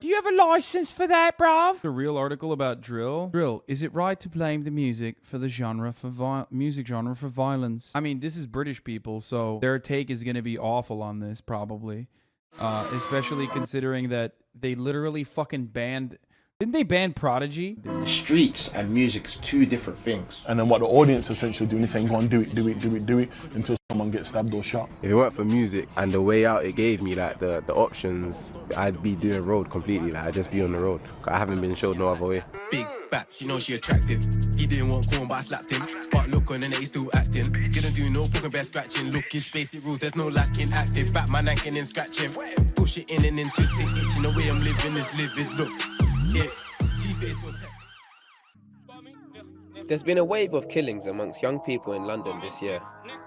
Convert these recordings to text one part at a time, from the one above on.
Do you have a license for that, bruv? The real article about drill. Drill. Is it right to blame the music for the genre for music genre for violence? I mean, this is British people, so their take is going to be awful on this, probably. Especially considering that they literally fucking banned... Didn't they ban Prodigy? The streets and music is two different things. And then what the audience essentially doing is saying, go on, do it, until someone gets stabbed or shot. If it weren't for music and the way out it gave me, like the options, I'd be doing road completely. Like I'd just be on the road. I haven't been showed no other way. Big back, you know she attractive. He didn't want corn, but I slapped him. But look on and he's still acting. Didn't do no poking bear scratching. Look, his basic rules, there's no lacking. Active, back my nanking and scratching. Push it in and then twist it, itching. The way I'm living is livid. Look, it's T-face on tech. There's been a wave of killings amongst young people in London this year,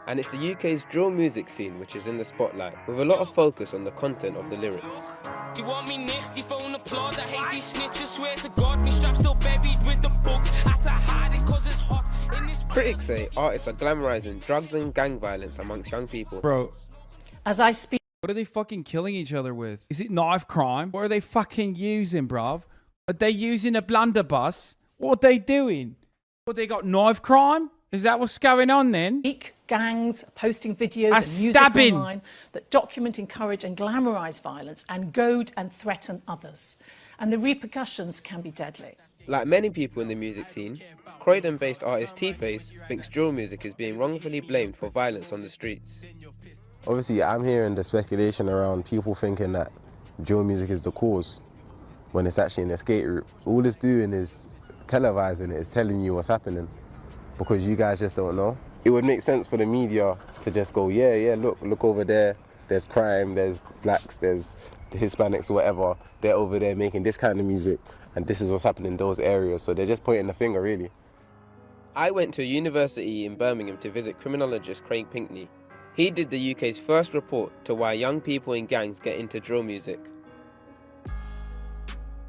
and it's the UK's drill music scene which is in the spotlight, with a lot of focus on the content of the lyrics. You want me nicht, die phone applaud, I hate these snitches, swear to God, me strap still buried with the books, I had to hide it cause it's hot in this... Critics say artists are glamorizing drugs and gang violence amongst young people. Bro. As I speak... What are they fucking killing each other with? Is it knife crime? What are they fucking using, bruv? Are they using a blunderbuss? What are they doing? What, they got knife crime? Is that what's going on then? Gangs posting videos and music online that document, encourage and glamorize violence and goad and threaten others. And the repercussions can be deadly. Like many people in the music scene, Croydon-based artist T-Face thinks drill music is being wrongfully blamed for violence on the streets. Obviously, I'm hearing the speculation around people thinking that drill music is the cause when it's actually an escape route. All it's doing is televising it, it's telling you what's happening because you guys just don't know. It would make sense for the media to just go, yeah, look over there, there's crime, there's blacks, there's the Hispanics or whatever, they're over there making this kind of music and this is what's happening in those areas. So they're just pointing the finger, really. I went to a university in Birmingham to visit criminologist Craig Pinkney. He did the UK's first report to why young people in gangs get into drill music.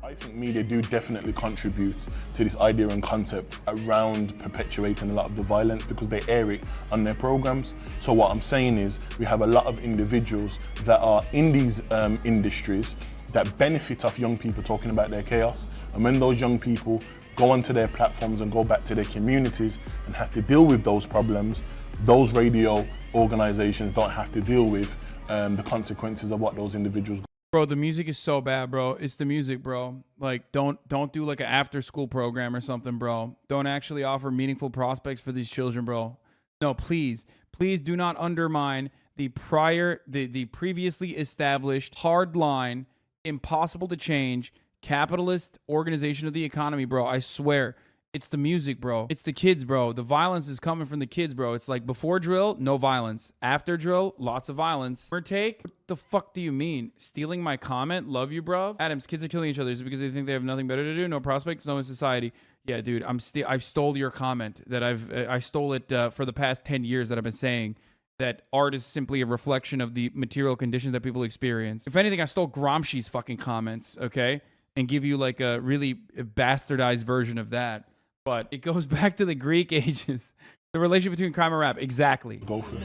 I think media do definitely contribute to this idea and concept around perpetuating a lot of the violence because they air it on their programs. So what I'm saying is we have a lot of individuals that are in these industries that benefit off young people talking about their chaos. And when those young people go onto their platforms and go back to their communities and have to deal with those problems, those radio organizations don't have to deal with the consequences of what those individuals. Bro, the music is so bad, bro. It's the music, bro. Like, don't do like an after-school program or something, bro. Don't actually offer meaningful prospects for these children, bro. No, please do not undermine the previously established hardline, impossible to change, capitalist organization of the economy, bro. I swear. It's the music, bro. It's the kids, bro. The violence is coming from the kids, bro. It's like before drill, no violence. After drill, lots of violence. Or take? What the fuck do you mean? Stealing my comment? Love you, bro. Adams, kids are killing each other. Is it because they think they have nothing better to do? No prospects, no in society. Yeah, dude, I've stole your comment that I stole it for the past 10 years that I've been saying that art is simply a reflection of the material conditions that people experience. If anything, I stole Gramsci's fucking comments, okay? And give you like a really bastardized version of that. But it goes back to the Greek ages. The relation between crime and rap. Exactly. Go for it.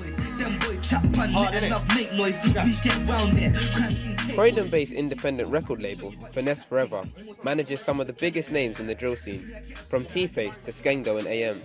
Croydon-based independent record label, Finesse Forever, manages some of the biggest names in the drill scene, from T-Face to Skengo and AM.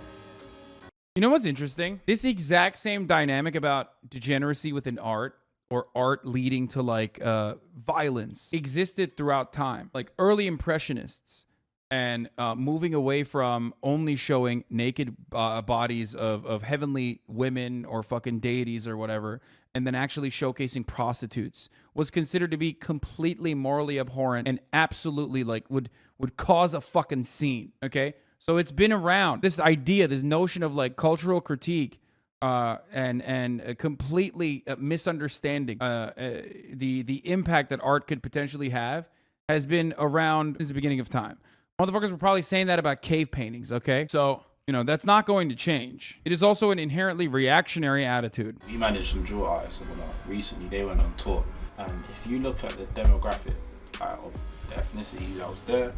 You know what's interesting? This exact same dynamic about degeneracy within art, or art leading to like violence, existed throughout time. Like early impressionists, and moving away from only showing naked bodies of heavenly women or fucking deities or whatever, and then actually showcasing prostitutes was considered to be completely morally abhorrent and absolutely like would cause a fucking scene, okay? So it's been around, this idea, this notion of like cultural critique and completely misunderstanding the impact that art could potentially have has been around since the beginning of time. Motherfuckers were probably saying that about cave paintings, okay? So, you know, that's not going to change. It is also an inherently reactionary attitude. We managed some drill artists recently. They went on tour. And if you look at the demographic of the ethnicity that was there...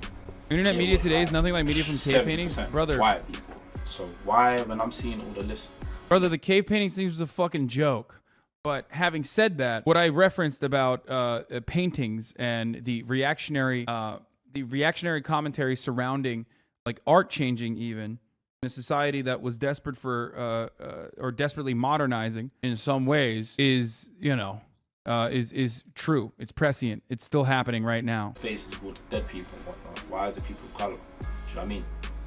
Internet media today is nothing like media from cave paintings. Brother. White people. So why, when I'm seeing all the lists... Brother, the cave painting seems a fucking joke. But having said that, what I referenced about paintings and the reactionary commentary surrounding like art changing even in a society that was desperate for or desperately modernizing in some ways is, you know, is true. It's prescient. It's still happening right now. Faces of all the dead people and whatnot. Why is it people of colour? Do you know what I mean?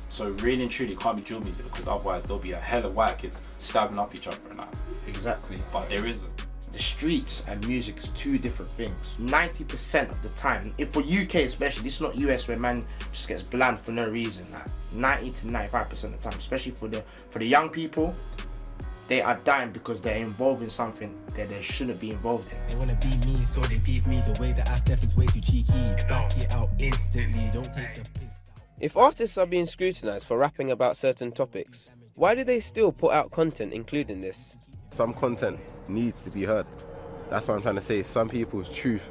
So really and truly, it can't be drill music because otherwise there'll be a hell of white kids stabbing up each other and that. Exactly. But there isn't. The streets and music is two different things. 90% of the time, if for UK especially, this is not US where man just gets bland for no reason. Like 90 to 95% of the time, especially for the young people, they are dying because they're involved in something that they shouldn't be involved in. They wanna be me, so they beat me. The way that I step is way too cheeky. Back it out instantly, don't take the piss out. If artists are being scrutinised for rapping about certain topics, why do they still put out content including this? Some content needs to be heard. That's what I'm trying to say. Some people's truth,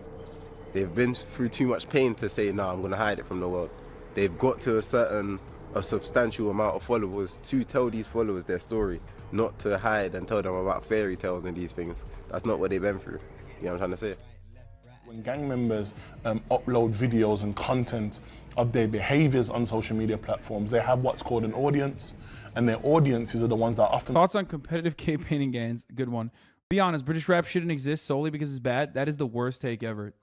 they've been through too much pain to say, no, I'm going to hide it from the world. They've got to a substantial amount of followers to tell these followers their story, not to hide and tell them about fairy tales and these things. That's not what they've been through. You know what I'm trying to say? When gang members upload videos and content of their behaviors on social media platforms, they have what's called an audience, and their audiences are the ones that often... Thoughts on competitive cave painting gangs? Good one. Be honest, British rap shouldn't exist solely because it's bad. That is the worst take ever.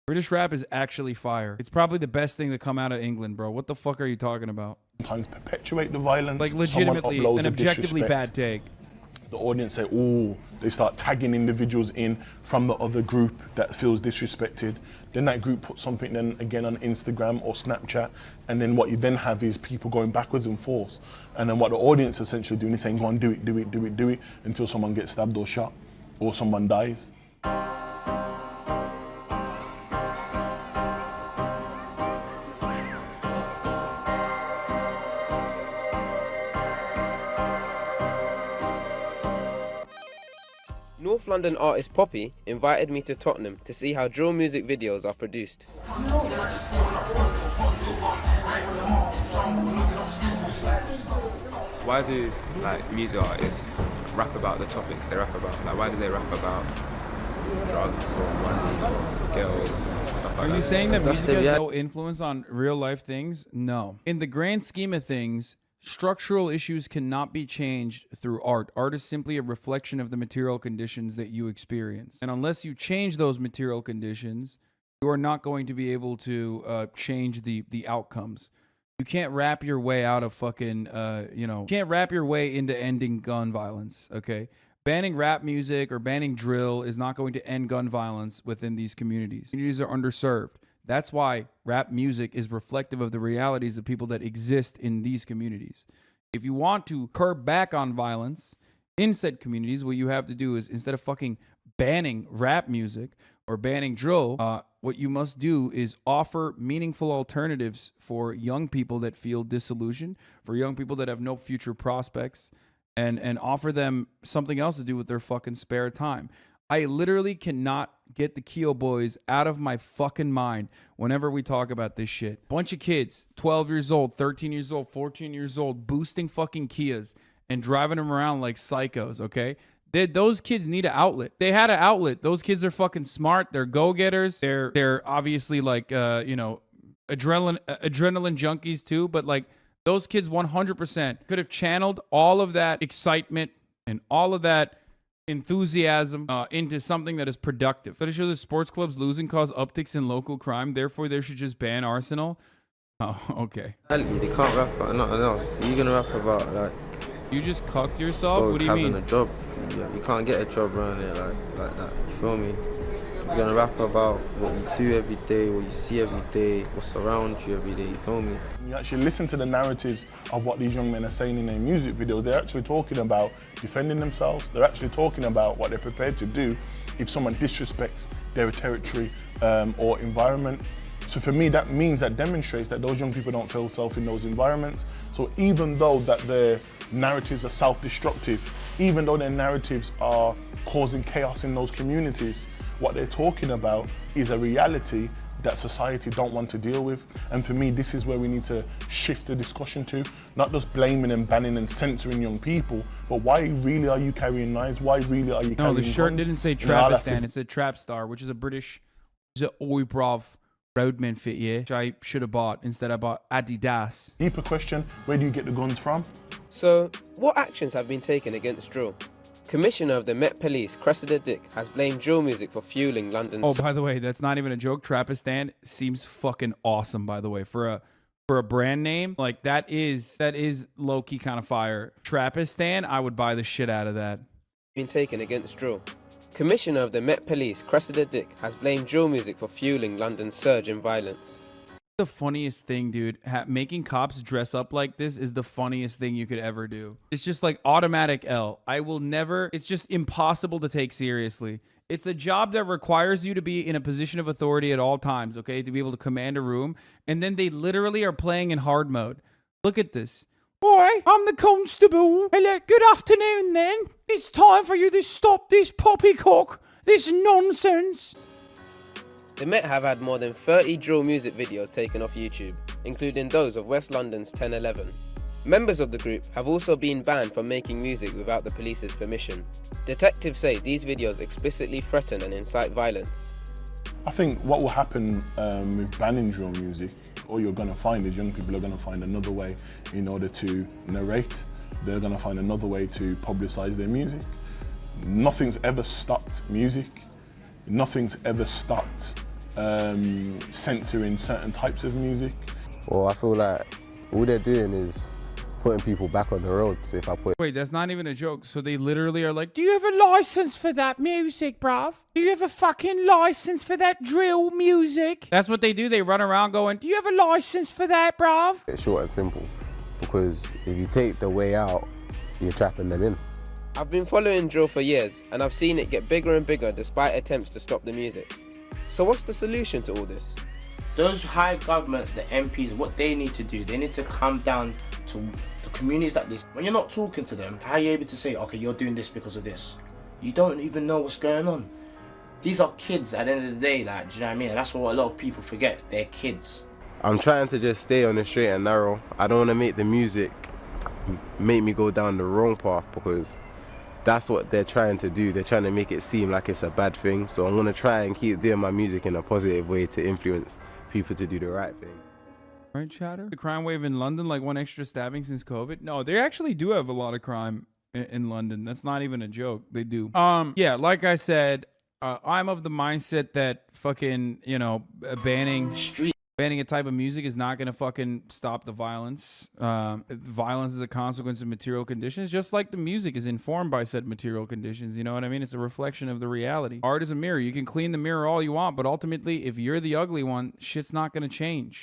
British rap is actually fire. It's probably the best thing to come out of England, bro. What the fuck are you talking about? Sometimes perpetuate the violence. Like legitimately an objectively bad take. The audience say, oh, they start tagging individuals in from the other group that feels disrespected. Then that group puts something then again on Instagram or Snapchat, and then what you then have is people going backwards and forth. And then what the audience essentially doing is saying, go on, do it, do it, do it, do it, until someone gets stabbed or shot, or someone dies. North London artist Poppy invited me to Tottenham to see how drill music videos are produced. Why do music artists rap about the topics they rap about? Like, why do they rap about drugs or money or girls and stuff like that? Are you saying that music has no influence on real life things? No. In the grand scheme of things, structural issues cannot be changed through art. Art is simply a reflection of the material conditions that you experience. And unless you change those material conditions, you are not going to be able to change the outcomes. You can't rap your way out of fucking, you can't rap your way into ending gun violence, okay? Banning rap music or banning drill is not going to end gun violence within these communities. Communities are underserved. That's why rap music is reflective of the realities of people that exist in these communities. If you want to curb back on violence in said communities, what you have to do is, instead of fucking banning rap music or banning drill, what you must do is offer meaningful alternatives for young people that feel disillusioned, for young people that have no future prospects, and offer them something else to do with their fucking spare time. I literally cannot get the Keo boys out of my fucking mind whenever we talk about this shit. Bunch of kids, 12 years old, 13 years old, 14 years old, boosting fucking Kias and driving them around like psychos, okay? Those kids need an outlet. They had an outlet. Those kids are fucking smart. They're go-getters. They're obviously like, adrenaline junkies too, but like those kids 100% could have channeled all of that excitement and all of that enthusiasm into something that is productive. That shows that sports clubs losing cause upticks in local crime, therefore they should just ban Arsenal. Oh, okay. They can't rap about nothing else. You're gonna rap about like you just cucked yourself? What do you mean? Having a job. Yeah, you can't get a job around here like that. You feel me? You're gonna rap about what you do every day, what you see every day, what's around you every day. You feel me? You actually listen to the narratives of what these young men are saying in their music videos. They're actually talking about defending themselves. They're actually talking about what they're prepared to do if someone disrespects their territory or environment. So for me, that demonstrates that those young people don't feel safe in those environments. So even though that their narratives are self-destructive, even though their narratives are causing chaos in those communities, what they're talking about is a reality that society don't want to deal with. And for me, this is where we need to shift the discussion to, not just blaming and banning and censoring young people, but why really are you carrying knives? Why really are you carrying No, the shirt guns? didn't say You know, I'll have to- Trapistan. It said Trap Star, which is a British, Oibrov roadman fit, yeah, which I should have bought. Instead, I bought Adidas. Deeper question, where do you get the guns from? So, what actions have been taken against drill? Commissioner of the Met Police, Cressida Dick, has blamed drill music for fueling London's... Oh, by the way, that's not even a joke. Trapistan seems fucking awesome, by the way, for a brand name. Like, that is low-key kind of fire. Trapistan, I would buy the shit out of that. Been taken against drill. Commissioner of the Met Police, Cressida Dick, has blamed drill music for fueling London's surge in violence. The funniest thing, dude, making cops dress up like this is the funniest thing you could ever do. It's just like automatic L. I will never, it's just impossible to take seriously. It's a job that requires you to be in a position of authority at all times, okay, to be able to command a room. And then they literally are playing in hard mode. Look at this. Boy, I'm the constable. Hello, good afternoon then. It's time for you to stop this poppycock, this nonsense. The Met have had more than 30 drill music videos taken off YouTube, including those of West London's 1011. Members of the group have also been banned from making music without the police's permission. Detectives say these videos explicitly threaten and incite violence. I think what will happen with banning drill music, all you're going to find is young people are going to find another way in order to narrate. They're going to find another way to publicise their music. Nothing's ever stopped music. Nothing's ever stopped censoring certain types of music. Well, I feel like all they're doing is putting people back on the road. So if I put... Wait, that's not even a joke. So they literally are like, do you have a license for that music, bruv? Do you have a fucking license for that drill music? That's what they do. They run around going, do you have a license for that, bruv? It's short and simple. Because if you take the way out, you're trapping them in. I've been following drill for years, and I've seen it get bigger and bigger despite attempts to stop the music. So what's the solution to all this? Those high governments, the MPs, what they need to do, they need to come down to the communities like this. When you're not talking to them, how are you able to say, okay, you're doing this because of this? You don't even know what's going on. These are kids at the end of the day, like, do you know what I mean? And that's what a lot of people forget, they're kids. I'm trying to just stay on the straight and narrow. I don't want to make the music make me go down the wrong path, because that's what they're trying to do. They're trying to make it seem like it's a bad thing. So I'm going to try and keep doing my music in a positive way to influence people to do the right thing. Right, Chatter? The crime wave in London, like one extra stabbing since COVID? No, they actually do have a lot of crime in London. That's not even a joke. They do. Yeah, like I said, I'm of the mindset that fucking, you know, banning a type of music is not going to fucking stop the violence. Violence is a consequence of material conditions, just like the music is informed by said material conditions. You know what I mean? It's a reflection of the reality. Art is a mirror. You can clean the mirror all you want, but ultimately, if you're the ugly one, shit's not going to change.